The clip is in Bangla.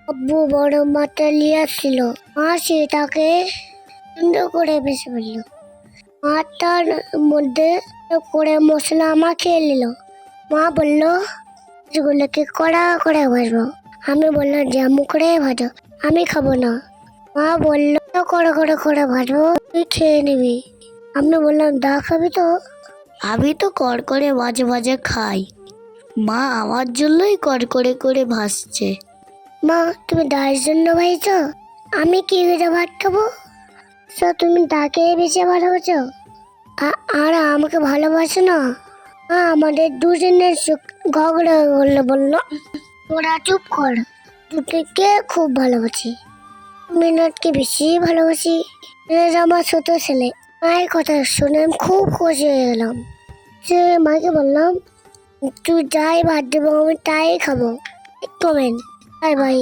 আব্বু বড় মাছটা নিয়ে আসছিল। মা সেটাকে সুন্দর করে বেছে ফেললো। মাছটার মধ্যে করে মশলা খেয়ে নিল। মা বলল এগুলোকে কড়া করে ভাজবো। আমি বললাম যেমন করে ভাজো, আমি খাবো না। মা বললো কড়া করে করে ভাজবো, তুই খেয়ে নিবি। আমি বললাম দা খাবি তো? আমি তো কড় করে মাঝে মাঝে খাই। মা আমার জন্যই কড় করে করে ভাসছে। মা তুমি দায়ের জন্য ভাইছো, আমি কি করে ভাত খাবো? তুমি তাকে বেশি ভালোবাসো আর আমাকে ভালোবাসো না? আমাদের দুজনের ঝগড়া করলে বললো তোরা চুপ কর, দুটোকে খুব ভালোবাসি। মিনাটকে বেশি ভালোবাসি। মিনাট আমার ছোট ছেলে। মায়ের কথা শুনে আমি খুব খুশি হয়ে গেলাম। সে মাকে বললাম তুই যাই ভাত দেবো আমি তাই খাবো। কমেন্ট। Bye bye.